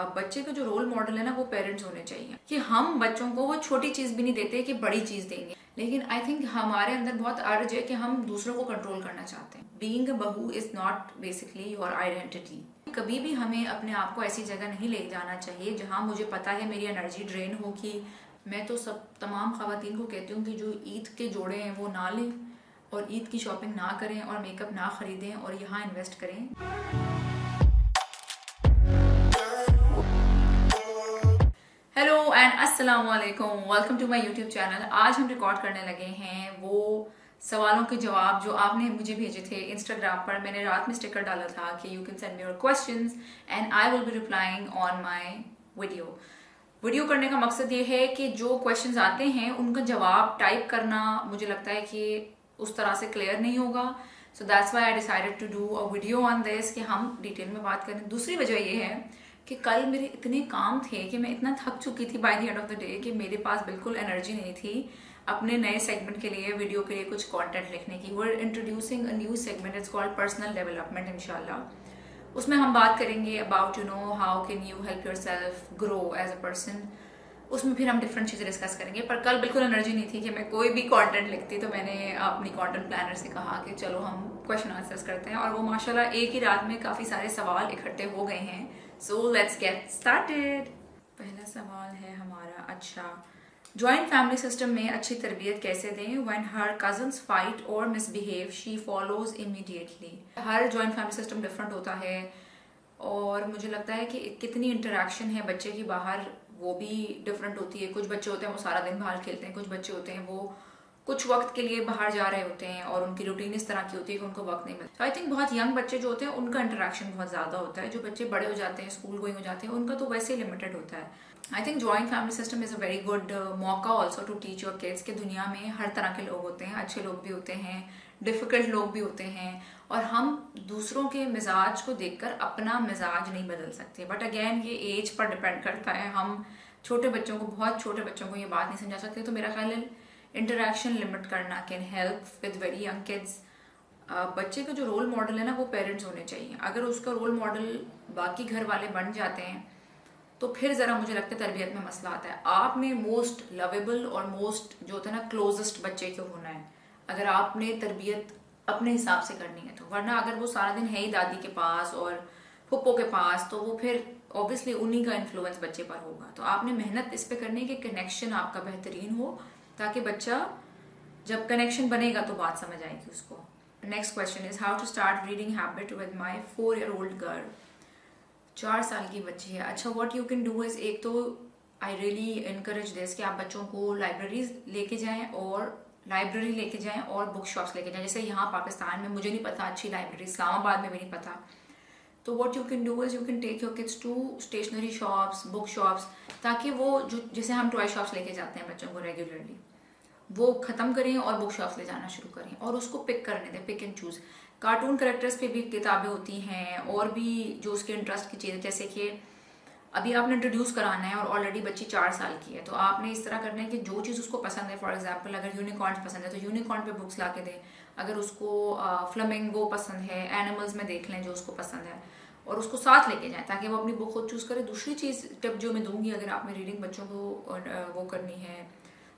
बच्चे का जो रोल मॉडल है ना वो पेरेंट्स होने चाहिए कि हम बच्चों को वो छोटी चीज भी नहीं देते कि बड़ी चीज देंगे, लेकिन आई थिंक हमारे अंदर बहुत अर्ज है कि हम दूसरों को कंट्रोल करना चाहते हैं। बीइंग अ बहू is not basically your identity. कभी भी हमें अपने आप को ऐसी जगह नहीं ले जाना चाहिए जहां मुझे पता है मेरी एनर्जी ड्रेन होगी। मैं तो सब तमाम खवातीन को कहती हूँ कि जो ईद के जोड़े हैं वो ना लें और ईद की शॉपिंग ना करें और मेकअप ना खरीदें और यहाँ इन्वेस्ट करें। हेलो एंड अस्सलाम वालेकुम, welcome to my YouTube channel. आज हम रिकॉर्ड करने लगे हैं वो सवालों के जवाब जो आपने मुझे भेजे थे इंस्टाग्राम पर। मैंने रात में स्टिकर डाला था कि you can send me your questions and I will be replying on my video करने का मकसद ये है कि जो क्वेश्चंस आते हैं उनका जवाब टाइप करना मुझे लगता है कि उस तरह से क्लियर नहीं होगा। So that's why I decided to do a video on this कि हम डिटेल में बात करें। दूसरी वजह ये है कि कल मेरे इतने काम थे कि मैं इतना थक चुकी थी by the end of the day कि मेरे पास बिल्कुल एनर्जी नहीं थी अपने नए सेगमेंट के लिए, वीडियो के लिए कुछ कंटेंट लिखने की। We are introducing a new segment, it's called personal development इंशाल्लाह। उसमें हम बात करेंगे about how can you help yourself grow as a person. उसमें फिर हम डिफरेंट चीज़ें डिस्कस करेंगे। पर कल बिल्कुल एनर्जी नहीं थी कि मैं कोई भी कंटेंट लिखती, तो मैंने अपनी कंटेंट प्लानर से कहा कि चलो हम क्वेश्चन आंसर्स करते हैं। और वो माशाल्लाह एक ही रात में काफ़ी सारे सवाल इकट्ठे हो गए हैं। So let's get started. पहला सवाल है हमारा, अच्छा, जॉइंट फैमिली सिस्टम में अच्छी तरबियत कैसे दें? व्हेन हर कजन्स फाइट और misbehave she follows immediately. Her joint family system different होता है और मुझे लगता है कि कितनी इंटरेक्शन है बच्चे की बाहर वो भी डिफरेंट होती है। कुछ बच्चे होते हैं वो सारा दिन बाहर खेलते हैं, कुछ बच्चे होते हैं वो कुछ वक्त के लिए बाहर जा रहे होते हैं और उनकी रूटीन इस तरह की होती है कि उनको वक्त नहीं मिलता। तो आई थिंक बहुत यंग बच्चे जो होते हैं उनका इंटरेक्शन बहुत ज़्यादा होता है। जो बच्चे बड़े हो जाते हैं, स्कूल गोइंग हो जाते हैं, उनका तो वैसे ही लिमिटेड होता है। I think joint family system is a very good मौका also to teach your kids कि दुनिया में हर तरह के लोग होते हैं, अच्छे लोग भी होते हैं, डिफ़िकल्ट लोग भी होते हैं, और हम दूसरों के मिजाज को देखकर अपना मिजाज नहीं बदल सकते। बट अगेन ये एज पर डिपेंड करता है। हम छोटे बच्चों को, बहुत छोटे बच्चों को ये बात नहीं समझा सकते। तो मेरा ख्याल है इंटरेक्शन लिमिट करना can help with very young kids. बच्चे का जो रोल मॉडल है ना वो पेरेंट्स होने चाहिए। अगर उसका रोल मॉडल बाकी घर वाले बन जाते हैं तो फिर ज़रा मुझे लगता है तरबियत में मसला आता है। आपने मोस्ट लवेबल और मोस्ट जो होता है ना क्लोजेस्ट बच्चे को होना है अगर आपने तरबियत अपने हिसाब से करनी है तो। वरना अगर वो सारा दिन है ही दादी के पास और फुप्पो के पास तो वो फिर ऑब्वियसली उन्हीं का इन्फ्लुएंस बच्चे पर होगा। तो आपने मेहनत इस पे करनी है कि कनेक्शन आपका बेहतरीन हो ताकि बच्चा जब कनेक्शन बनेगा तो बात समझ आएगी उसको। Next question is how to start reading habit with my 4-year-old girl. 4 साल की बच्ची है। अच्छा, what you can do is, एक तो आई रियली इनकरेज दिस कि आप बच्चों को लाइब्रेरी लेके जाएं और बुक शॉप्स लेके जाएं। जैसे यहाँ पाकिस्तान में मुझे नहीं पता अच्छी लाइब्रेरी, इस्लामाबाद में भी नहीं पता। तो what you can do is you can take your kids to stationery shops, book shops, ताकि वो जो जैसे हम टॉय शॉप्स लेके जाते हैं बच्चों को रेगुलरली, वो ख़त्म करें और बुक शॉप्स ले जाना शुरू करें और उसको पिक करने दें, pick and choose. Cartoon characters पे भी किताबें होती हैं और भी जो उसके इंटरेस्ट की चीज़ें, जैसे कि अभी आपने इंट्रोड्यूस कराना है और ऑलरेडी बच्ची 4 साल की है तो आपने इस तरह करना है कि जो चीज़ उसको पसंद है, फॉर एग्जांपल अगर यूनिकॉर्न्स पसंद है तो यूनिकॉर्न पे बुक्स ला के दें। अगर उसको फ्लेमिंगो पसंद है, एनिमल्स में देख लें जो उसको पसंद है और उसको साथ लेके जाएं ताकि वो अपनी बुक खुद चूज़ करे। दूसरी चीज़ टिप जो मैं दूंगी, अगर आपने रीडिंग बच्चों को वो करनी है,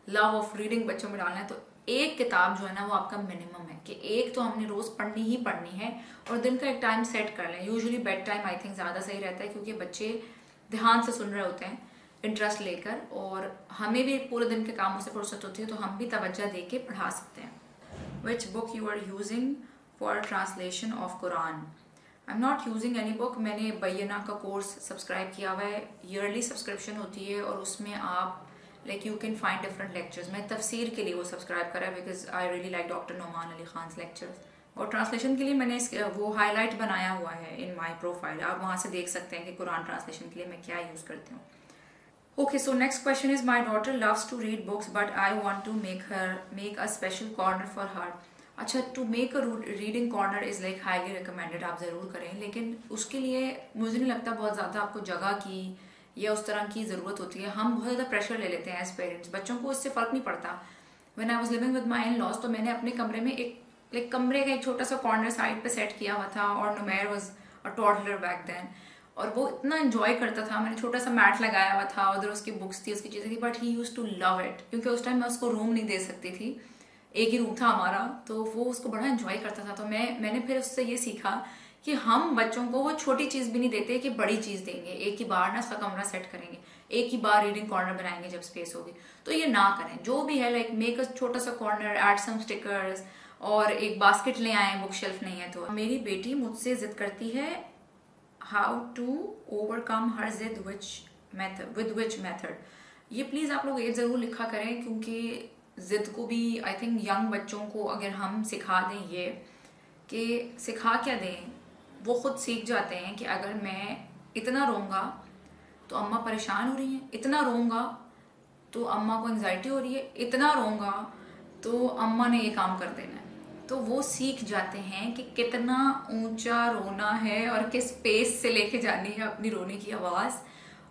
लव ऑफ रीडिंग बच्चों में डालना है, तो एक किताब जो है ना वो आपका मिनिमम है कि एक तो हमने रोज़ पढ़नी ही पढ़नी है और दिन का एक टाइम सेट कर लें। Usually bed time I think ज़्यादा सही रहता है क्योंकि बच्चे ध्यान से सुन रहे होते हैं इंटरेस्ट लेकर, और हमें भी पूरे दिन के कामों से फुर्सत होती है तो हम भी तवज्जो दे के पढ़ा सकते हैं। Which book you are using for translation of Quran? I am not using any book. मैंने बैना का कोर्स सब्सक्राइब किया हुआ है, ईयरली सब्सक्रिप्शन होती है और उसमें आप like you can find different lectures. मैं तफसीर के लिए वो सब्सक्राइब करा है because I really like doctor Noman Ali Khan lectures. और ट्रांसलेशन के लिए मैंने वो हाईलाइट बनाया हुआ है इन माय प्रोफाइल, आप वहाँ से देख सकते हैं कि कुरान ट्रांसलेशन के लिए मैं क्या यूज़ करती हूँ। Okay, so next question is my daughter loves to read books but I want to make a special corner for her. अच्छा, to make a reading corner is like highly recommended, आप ज़रूर करें, लेकिन उसके लिए मुझे नहीं लगता बहुत ज़्यादा आपको जगह की या उस तरह की ज़रूरत होती है। हम बहुत ज़्यादा प्रेशर ले लेते हैं एज पेरेंट्स, बच्चों को इससे फ़र्क नहीं पड़ता। When I was living with my in laws तो मैंने अपने कमरे में कमरे का एक छोटा सा कॉर्नर साइड पे सेट किया हुआ था और Numair was a toddler back then, और वो इतना एंजॉय करता था। मैंने छोटा सा मैट लगाया हुआ था, उधर उसकी बुक्स थी, उसकी चीज़ें थी, but he use to love it, क्योंकि उस टाइम मैं उसको रूम नहीं दे सकती थी, एक ही रूम था हमारा, तो वो उसको बड़ा एंजॉय करता था। तो मैंने फिर उससे ये सीखा कि हम बच्चों को वो छोटी चीज़ भी नहीं देते कि बड़ी चीज़ देंगे, एक ही बार ना उसका कमरा सेट करेंगे, एक ही बार रीडिंग कॉर्नर बनाएंगे जब स्पेस होगी, तो ये ना करें। जो भी है लाइक मेक अ छोटा सा कॉर्नर, ऐड सम स्टिकर्स, और एक बास्केट ले आए, बुक शेल्फ नहीं है तो। मेरी बेटी मुझसे जिद करती है हाउ टू ओवरकम हर जिद विद विच मेथड। ये प्लीज़ आप लोग ये ज़रूर लिखा करें, क्योंकि जिद को भी आई थिंक यंग बच्चों को अगर हम सिखा दें, ये कि सिखा क्या दें, वो खुद सीख जाते हैं कि अगर मैं इतना रोऊंगा तो अम्मा परेशान हो रही हैं, इतना रोऊंगा तो अम्मा को एंजाइटी हो रही है, इतना रोऊंगा तो अम्मा ने ये काम कर देना है। तो वो सीख जाते हैं कि कितना ऊंचा रोना है और किस पेस से लेके जानी है अपनी रोने की आवाज़।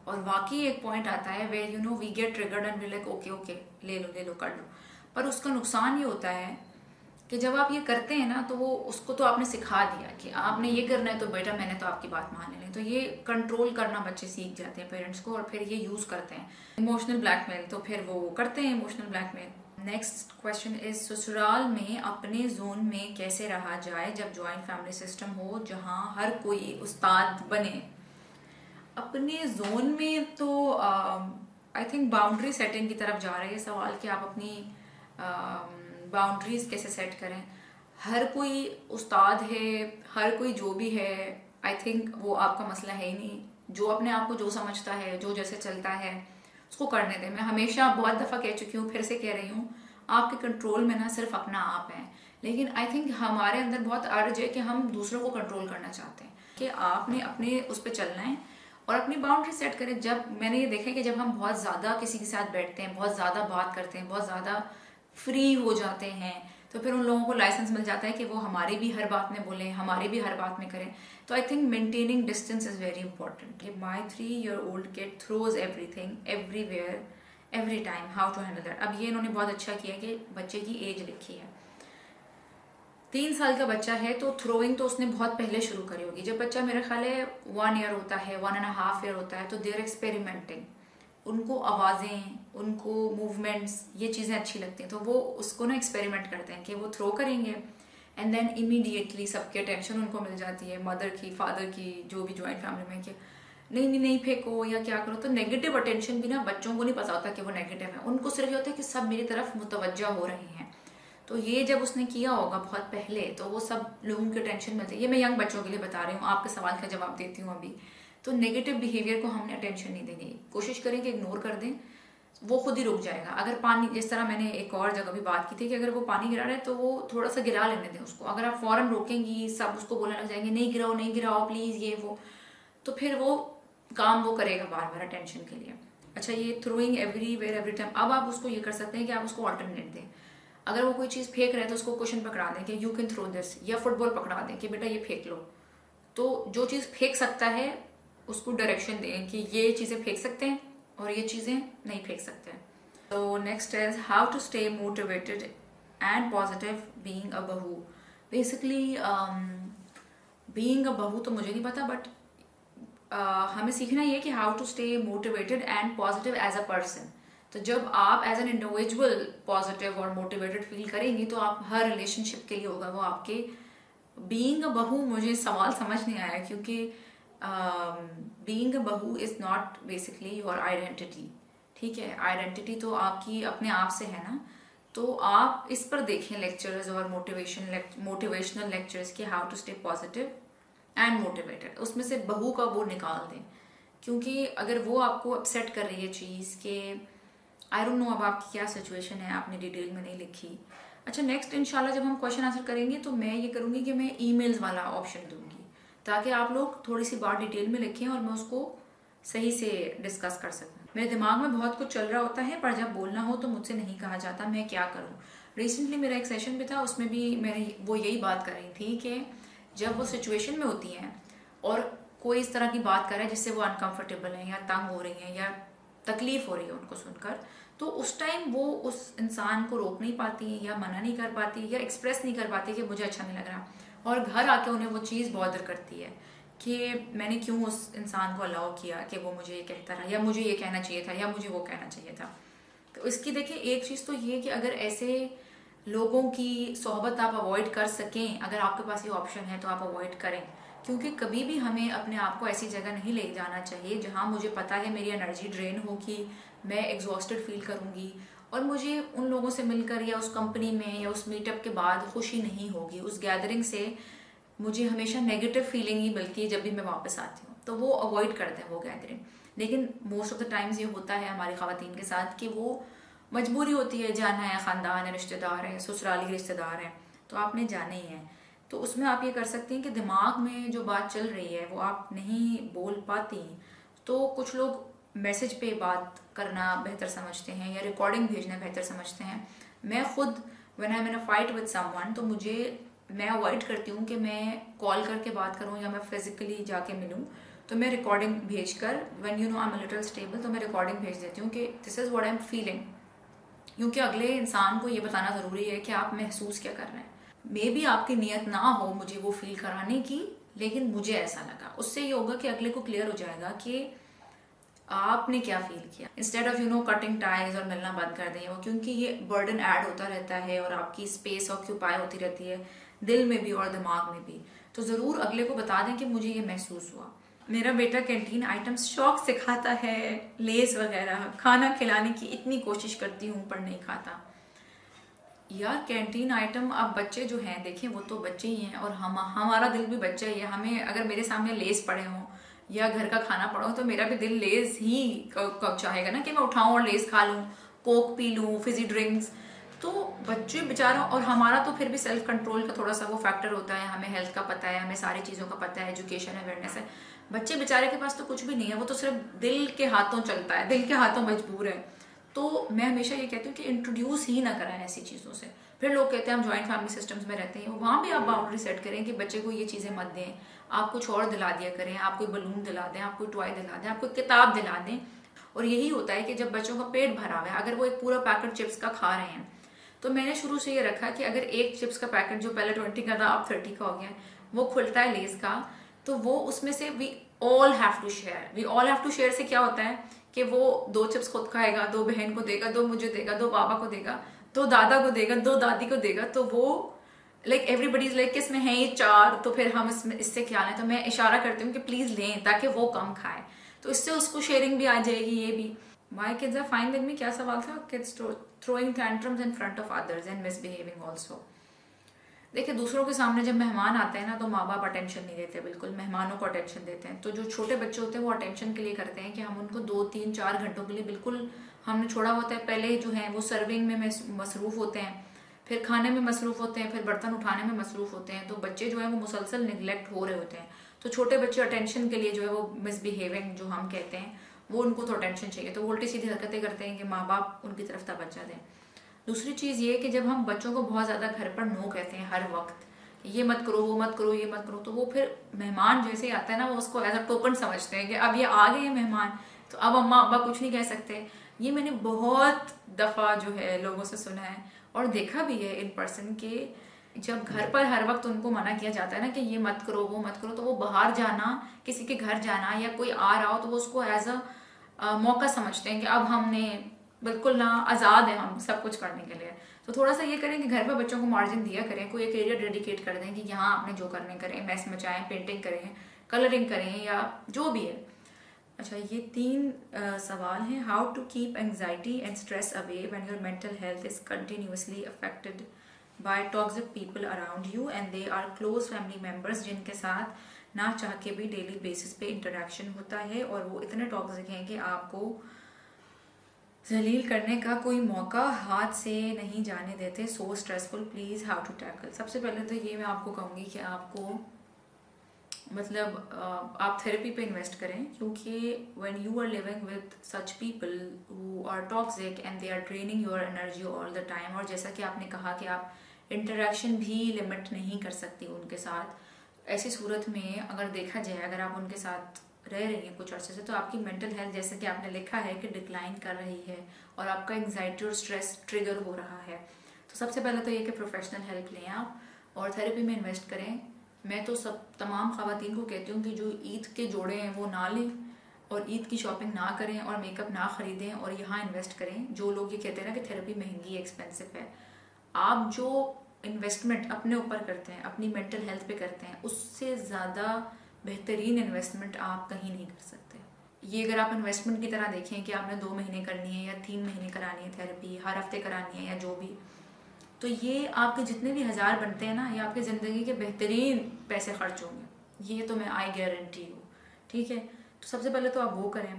और वाकई एक पॉइंट आता है where you know we get triggered and we like okay okay ले लो कर लो। पर उसका नुकसान ये होता है कि जब आप ये करते हैं ना, तो वो उसको तो आपने सिखा दिया कि आपने ये करना है तो बेटा मैंने तो आपकी बात मान ली, तो ये कंट्रोल करना बच्चे सीख जाते हैं पेरेंट्स को, और फिर ये यूज करते हैं इमोशनल ब्लैकमेल, तो फिर वो करते हैं emotional blackmail. Next question is ससुराल में अपने जोन में कैसे रहा जाए जब ज्वाइंट फैमिली सिस्टम हो जहाँ हर कोई उस्ताद बने। अपने जोन में तो आई थिंक बाउंड्री सेटिंग की तरफ जा रही है सवाल कि आप अपनी बाउंड्रीज कैसे सेट करें। हर कोई उस्ताद है, हर कोई जो भी है, आई थिंक वो आपका मसला है ही नहीं। जो अपने आप को जो समझता है, जो जैसे चलता है उसको करने दें। मैं हमेशा बहुत दफ़ा कह चुकी हूँ, फिर से कह रही हूँ, आपके कंट्रोल में ना सिर्फ अपना आप है, लेकिन आई थिंक हमारे अंदर बहुत अर्ज है कि हम दूसरों को कंट्रोल करना चाहते हैं, कि आपने अपने उस पर चलना है और अपनी बाउंड्री सेट करें। जब मैंने ये देखा कि जब हम बहुत ज़्यादा किसी के साथ बैठते हैं, बहुत ज़्यादा बात करते हैं, बहुत ज़्यादा फ्री हो जाते हैं, तो फिर उन लोगों को लाइसेंस मिल जाता है कि वो हमारी भी हर बात में बोलें, हमारी भी हर बात में करें। तो I think maintaining distance is very important. My 3-year-old kid throws everything everywhere every time, how to handle that. अब ये इन्होंने बहुत अच्छा किया कि बच्चे की एज लिखी है, 3 साल का बच्चा है, तो थ्रोइंग तो उसने बहुत पहले शुरू करी होगी। जब बच्चा मेरा ख्याल है 1 ईयर होता है, 1.5 ईयर होता है, तो देर एक्सपेरिमेंटिंग, उनको आवाज़ें, उनको मूवमेंट्स, ये चीज़ें अच्छी लगती हैं, तो वो उसको ना एक्सपेरिमेंट करते हैं कि वो थ्रो करेंगे एंड देन इमीडिएटली सबकी अटेंशन उनको मिल जाती है, मदर की, फादर की, जो भी ज्वाइंट फैमिली में, कि नहीं नहीं नहीं फेंको या क्या करो। तो नेगेटिव अटेंशन भी ना बच्चों को नहीं पता होता कि वो नेगेटिव है, उनको सिर्फ ये होता है कि सब मेरी तरफ मुतवज्जा हो रहे हैं। तो ये जब उसने किया होगा बहुत पहले, तो वो सब लोगों की अटेंशन मिलती है। ये मैं यंग बच्चों के लिए बता रही हूँ, आपके सवाल का जवाब देती हूँ अभी। तो नेगेटिव बिहेवियर को हमने अटेंशन नहीं देनी, कोशिश करें कि इग्नोर कर दें, वो खुद ही रुक जाएगा। अगर पानी, जिस तरह मैंने एक और जगह भी बात की थी कि अगर वो पानी गिरा रहा है तो वो थोड़ा सा गिरा लेने दें उसको। अगर आप फौरन रोकेंगी, सब उसको बोलने लग जाएंगे नहीं गिराओ नहीं गिराओ प्लीज़ ये वो, तो फिर वो काम वो करेगा बार बार अटेंशन के लिए। अच्छा, ये थ्रोइंग एवरीवेयर एवरी टाइम, अब आप उसको ये कर सकते हैं कि आप उसको ऑल्टरनेट दें। अगर वो कोई चीज़ फेंक रहे हैं तो उसको क्वेश्चन पकड़ा दें कि यू कैन थ्रो दिस, या फुटबॉल पकड़ा दें कि बेटा ये फेंक लो। तो जो चीज़ फेंक सकता है उसको डायरेक्शन दें कि ये चीज़ें फेंक सकते हैं और ये चीज़ें नहीं फेंक सकते हैं। तो next is how to stay motivated and positive being a बहू। बेसिकली बीइंग अ बहू तो मुझे नहीं पता, बट हमें सीखना ये कि how to stay motivated and positive as a person. तो जब आप एज एन इंडिविजुअल पॉजिटिव और मोटिवेटेड फील करेंगी तो आप हर रिलेशनशिप के लिए होगा वो आपके। बीइंग अ बहू, मुझे सवाल समझ नहीं आया, क्योंकि बीइंग अ बहू is not basically your identity. ठीक है, आइडेंटिटी तो आपकी अपने आप से है ना। तो आप इस पर देखें लेक्चर्स और मोटिवेशनल लेक्चर्स कि how to stay positive and motivated, उसमें से बहू का वो निकाल दें, क्योंकि अगर वो आपको अपसेट कर रही है चीज़ के, आई डोंट नो अब आपकी क्या सिचुएशन है, आपने डिटेल में नहीं लिखी। अच्छा, नेक्स्ट इंशाल्लाह जब हम क्वेश्चन आंसर करेंगे तो मैं ये करूँगी कि मैं ईमेल्स वाला ऑप्शन दूंगी, ताकि आप लोग थोड़ी सी बात डिटेल में लिखें और मैं उसको सही से डिस्कस कर सकूँ। मेरे दिमाग में बहुत कुछ चल रहा होता है, पर जब बोलना हो तो मुझसे नहीं कहा जाता, मैं क्या करूँ। रिसेंटली मेरा एक सेशन भी था, उसमें भी मैंने वो यही बात कर रही थी कि जब वो सिचुएशन में होती हैं और कोई इस तरह की बात कर रहा है जिससे वो अनकंफर्टेबल है या तंग हो रही हैं या तकलीफ हो रही है उनको सुनकर, तो उस टाइम वो उस इंसान को रोक नहीं पाती या मना नहीं कर पाती या एक्सप्रेस नहीं कर पाती कि मुझे अच्छा नहीं लग रहा, और घर आके उन्हें वो चीज़ बॉदर करती है कि मैंने क्यों उस इंसान को अलाउ किया कि वो मुझे ये कहता रहा, या मुझे ये कहना चाहिए था, या मुझे वो कहना चाहिए था। तो इसकी देखिए एक चीज़ तो ये कि अगर ऐसे लोगों की सोहबत आप अवॉइड कर सकें, अगर आपके पास ये ऑप्शन है तो आप अवॉइड करें, क्योंकि कभी भी हमें अपने आप को ऐसी जगह नहीं ले जाना चाहिए जहाँ मुझे पता है मेरी एनर्जी ड्रेन होगी, मैं एग्जॉस्टेड फील करूँगी और मुझे उन लोगों से मिलकर या उस कंपनी में या उस मीटअप के बाद खुशी नहीं होगी, उस गैदरिंग से मुझे हमेशा नेगेटिव फीलिंग ही मिलती है जब भी मैं वापस आती हूँ। तो वो अवॉइड करते हैं वो गैदरिंग। लेकिन मोस्ट ऑफ द टाइम्स ये होता है हमारी ख़वातीन के साथ कि वो मजबूरी होती है, जाना है, ख़ानदान है, रिश्तेदार हैं, ससुराली रिश्तेदार हैं, तो आपने जाना ही है। तो उसमें आप ये कर सकती हैं कि दिमाग में जो बात चल रही है वो आप नहीं बोल पाती, तो कुछ लोग मैसेज पे बात करना बेहतर समझते हैं या रिकॉर्डिंग भेजना बेहतर समझते हैं। मैं खुद when I am in a fight with someone, तो मैं अवॉइड करती हूँ कि मैं कॉल करके बात करूँ या मैं फिजिकली जाके मिलूँ। तो मैं रिकॉर्डिंग भेज कर, when you know I am a little stable, तो मैं रिकॉर्डिंग भेज देती हूँ कि this is what I am feeling, क्योंकि अगले इंसान को ये बताना ज़रूरी है कि आप महसूस क्या कर रहे हैं। मे बी आपकी नीयत ना हो मुझे वो फील कराने की, लेकिन मुझे ऐसा लगा, उससे ये होगा कि अगले को क्लियर हो जाएगा कि आपने क्या फील किया, इंस्टेड ऑफ कटिंग टाइज और मिलना बंद कर दें वो, क्योंकि ये बर्डन ऐड होता रहता है और आपकी स्पेस ऑक्यूपाई होती रहती है दिल में भी और दिमाग में भी। तो ज़रूर अगले को बता दें कि मुझे ये महसूस हुआ। मेरा बेटा कैंटीन आइटम्स शौक से खाता है, लेस वगैरह खाना खिलाने की इतनी कोशिश करती हूँ पर नहीं खाता। यार कैंटीन आइटम, अब बच्चे जो हैं देखें वो तो बच्चे ही हैं और हमारा दिल भी बच्चा ही है। हमें अगर मेरे सामने लेस पड़े हों या घर का खाना पड़ा हो तो मेरा भी दिल लेस ही चाहेगा ना कि मैं उठाऊं और लेस खा लूं, कोक पी लूं, फिजी ड्रिंक्स। तो बच्चे बेचारा, और हमारा तो फिर भी सेल्फ कंट्रोल का थोड़ा सा वो फैक्टर होता है, हमें हेल्थ का पता है, हमें सारी चीज़ों का पता है, एजुकेशन अवेयरनेस है। बच्चे बेचारे के पास तो कुछ भी नहीं है, वो तो सिर्फ दिल के हाथों चलता है, दिल के हाथों मजबूर है। तो मैं हमेशा ये कहती हूँ कि इंट्रोड्यूस ही ना कराएं ऐसी चीज़ों से। फिर लोग कहते हैं हम जॉइंट फैमिली सिस्टम्स में रहते हैं, वहाँ भी आप बाउंड्री सेट करें कि बच्चे को ये चीज़ें मत दें, आप कुछ और दिला दिया करें, आप कोई बलून दिला दें, आप कोई टॉय दिला दें, आप कोई किताब दिला दें। और यही होता है कि जब बच्चों का पेट भरा हुआ है, अगर वो एक पूरा पैकेट चिप्स का खा रहे हैं, तो मैंने शुरू से ये रखा कि अगर एक चिप्स का पैकेट जो पहले 20 का था अब 30 का हो गया, वो खुलता है लेस का, तो वो उसमें से we all have to share से क्या होता है कि वो 2 चिप्स खुद खाएगा, 2 बहन को देगा, 2 मुझे देगा, 2 पापा को देगा, 2 दादा को देगा, 2 दादी को देगा। तो वो लाइक एवरीबडी इज लाइक किसमें है ये 4, तो फिर हम इससे क्या लें। तो मैं इशारा करती हूँ कि प्लीज लें ताकि वो कम खाए, तो इससे उसको शेयरिंग भी आ जाएगी। ये भी my kids are fine with me, क्या सवाल था? Kids throwing tantrums in front of others and misbehaving also. देखिए दूसरों के सामने जब मेहमान आते हैं ना तो माँ बाप अटेंशन नहीं देते, बिल्कुल मेहमानों को अटेंशन देते हैं। तो जो छोटे बच्चे होते हैं वो अटेंशन के लिए करते हैं कि हम उनको 2-3-4 घंटों के लिए बिल्कुल हमने छोड़ा होता है। पहले जो है वो सर्विंग में मसरूफ होते हैं, फिर खाने में मसरूफ होते हैं, फिर बर्तन उठाने में मसरूफ होते हैं। तो बच्चे जो है वो मुसलसल निगलेक्ट हो रहे होते हैं। तो छोटे बच्चे अटेंशन के लिए जो है वो मिसबिहेविंग जो हम कहते हैं वो, उनको तो अटेंशन चाहिए, तो वो उल्टी सीधी हरकतें करते हैं कि माँ बाप उनकी तरफ तवज्जो दें। दूसरी चीज़ ये कि जब हम बच्चों को बहुत ज़्यादा घर पर नो कहते हैं हर वक्त, ये मत करो, वो मत करो, ये मत करो, तो वो फिर मेहमान जैसे ही आता है ना वो उसको एज अ टोकन समझते हैं कि अब ये आ गए मेहमान, तो अब अम्मा अब्बा कुछ नहीं कह सकते। ये मैंने बहुत दफ़ा जो है लोगों से सुना है और देखा भी है इन पर्सन के, जब घर पर हर वक्त उनको मना किया जाता है ना कि ये मत करो, वो मत करो, तो वो बाहर जाना, किसी के घर जाना या कोई आ रहा हो तो वो उसको एज अ मौका समझते हैं कि अब हमने बिल्कुल ना आज़ाद है हम सब कुछ करने के लिए। तो थोड़ा सा ये करें कि घर पर बच्चों को मार्जिन दिया करें, कोई एक एरिया डेडिकेट कर दें कि यहाँ आपने जो करने करें, मैस मचाएं, पेंटिंग करें, कलरिंग करें या जो भी है। अच्छा, ये 3 सवाल हैं। How to keep anxiety and stress away when your mental health is continuously affected by toxic people around you and they are close family members, जिनके साथ ना चाह के भी डेली बेसिस पे इंटरेक्शन होता है और वो इतने टॉक्सिक हैं कि आपको जलील करने का कोई मौका हाथ से नहीं जाने देते। So stressful, please how to tackle. सबसे पहले तो ये मैं आपको कहूँगी कि आपको मतलब आप थेरेपी पे इन्वेस्ट करें, क्योंकि when you are living with such people who are toxic and they are draining your energy all the time, और जैसा कि आपने कहा कि आप इंटरेक्शन भी लिमिट नहीं कर सकती उनके साथ, ऐसी सूरत में अगर देखा जाए, अगर आप उनके साथ रह रही हैं कुछ अर्से से, तो आपकी मेंटल हेल्थ जैसे कि आपने लिखा है कि डिक्लाइन कर रही है और आपका एंग्जाइटी और स्ट्रेस ट्रिगर हो रहा है। तो सबसे पहले तो ये कि प्रोफेशनल हेल्प लें आप और थेरेपी में इन्वेस्ट करें। मैं तो सब तमाम ख़वातीन को कहती हूँ कि जो ईद के जोड़े हैं वो ना लें और ईद की शॉपिंग ना करें और मेकअप ना ख़रीदें और यहाँ इन्वेस्ट करें। जो लोग ये कहते हैं ना कि थेरेपी महंगी है, एक्सपेंसिव है, आप जो इन्वेस्टमेंट अपने ऊपर करते हैं, अपनी मेंटल हेल्थ पे करते हैं, उससे ज़्यादा बेहतरीन इन्वेस्टमेंट आप कहीं नहीं कर सकते। ये अगर आप इन्वेस्टमेंट की तरह देखें कि आपने 2 महीने करनी है या 3 महीने करानी है थेरेपी, हर हफ्ते करानी है या जो भी, तो ये आपके जितने भी 1000 बनते हैं ना, ये आपकी ज़िंदगी के बेहतरीन पैसे खर्च होंगे, ये तो मैं आई गारंटी हूँ। ठीक है, तो सबसे पहले तो आप वो करें।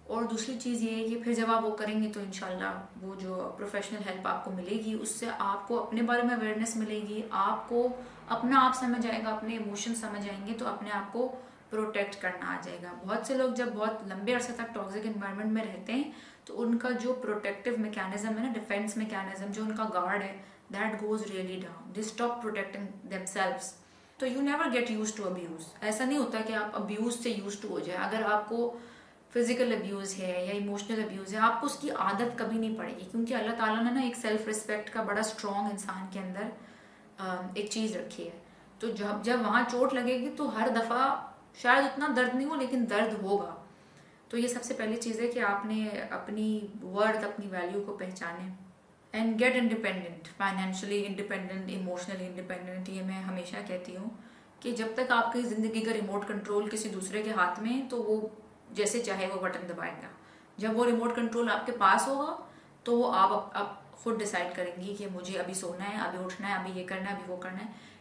और दूसरी चीज़ ये है कि फिर जब आप वो करेंगे तो इंशाल्लाह वो जो प्रोफेशनल हेल्प आपको मिलेगी उससे आपको अपने बारे में अवेयरनेस मिलेगी, आपको अपना आप समझ आएगा, अपने इमोशन समझ आएंगे, तो अपने आप को प्रोटेक्ट करना आ जाएगा। बहुत से लोग जब बहुत लंबे अरसे तक टॉक्सिक एनवायरनमेंट में रहते हैं तो उनका जो प्रोटेक्टिव मैकेनिज्म है ना, डिफेंस मैकेनिज्म, जो उनका गार्ड है, that goes really down, they stop protecting themselves. तो you never get used to abuse. ऐसा नहीं होता कि आप अब्यूज से यूज टू हो जाए। अगर आपको फिजिकल अब्यूज़ है या इमोशनल अब्यूज़ है, आपको उसकी आदत कभी नहीं पड़ेगी, क्योंकि अल्लाह ताला ने ना एक सेल्फ रिस्पेक्ट का बड़ा स्ट्रॉन्ग इंसान के अंदर एक चीज़ रखी है। तो जब जब वहाँ चोट लगेगी तो हर दफ़ा शायद उतना दर्द नहीं हो, लेकिन दर्द होगा। तो ये सबसे पहली चीज़ है कि आपने अपनी वर्थ, अपनी वैल्यू को पहचाने and get independent, financially independent, emotionally independent. ये मैं हमेशा कहती हूँ कि जब तक आपकी ज़िंदगी का रिमोट कंट्रोल किसी दूसरे के हाथ में है तो वो जैसे चाहे वो बटन दबाएगा। जब वो रिमोट कंट्रोल आपके पास होगा तो वो आप खुद डिसाइड करेंगी कि मुझे अभी सोना है, अभी उठना है, अभी ये करना है, अभी वो करना है।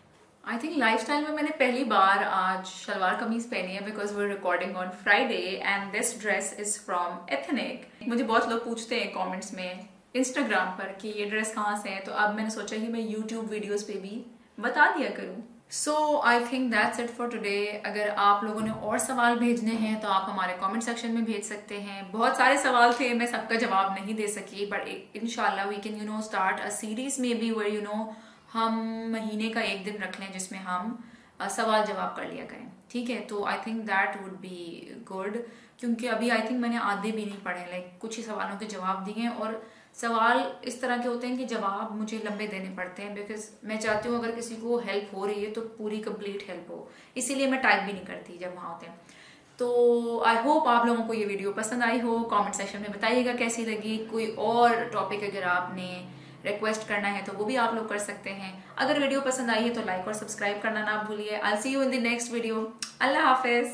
आई थिंक लाइफस्टाइल में मैंने पहली बार आज शलवार कमीज पहनी है because we are recording on Friday and this dress is from Ethnic. मुझे बहुत लोग पूछते हैं कमेंट्स में, इंस्टाग्राम पर, कि ये ड्रेस कहाँ से है, तो अब मैंने सोचा कि मैं यूट्यूब वीडियोस पे भी बता दिया करूँ। So I think that's it for today. अगर आप लोगों ने और सवाल भेजने हैं तो आप हमारे कमेंट सेक्शन में भेज सकते हैं। बहुत सारे सवाल थे, मैं सबका जवाब नहीं दे सकी, बट इंशाल्लाह we can start a series maybe where हम महीने का एक दिन रख लें जिसमें हम सवाल जवाब कर लिया करें। ठीक है, तो I think that would be good, क्योंकि अभी आई थिंक मैंने आधे भी नहीं पढ़े, लाइक कुछ ही सवालों के जवाब दिए हैं, और सवाल इस तरह के होते हैं कि जवाब मुझे लंबे देने पड़ते हैं, बिकॉज मैं चाहती हूँ अगर किसी को हेल्प हो रही है तो पूरी कंप्लीट हेल्प हो, इसीलिए मैं टाइप भी नहीं करती जब वहाँ होते हैं। तो आई होप आप लोगों को ये वीडियो पसंद आई हो। कमेंट सेक्शन में बताइएगा कैसी लगी। कोई और टॉपिक अगर आपने रिक्वेस्ट करना है तो वो भी आप लोग कर सकते हैं। अगर वीडियो पसंद आई है तो लाइक और सब्सक्राइब करना ना भूलिए। I see you in the next video. अल्लाह हाफिज।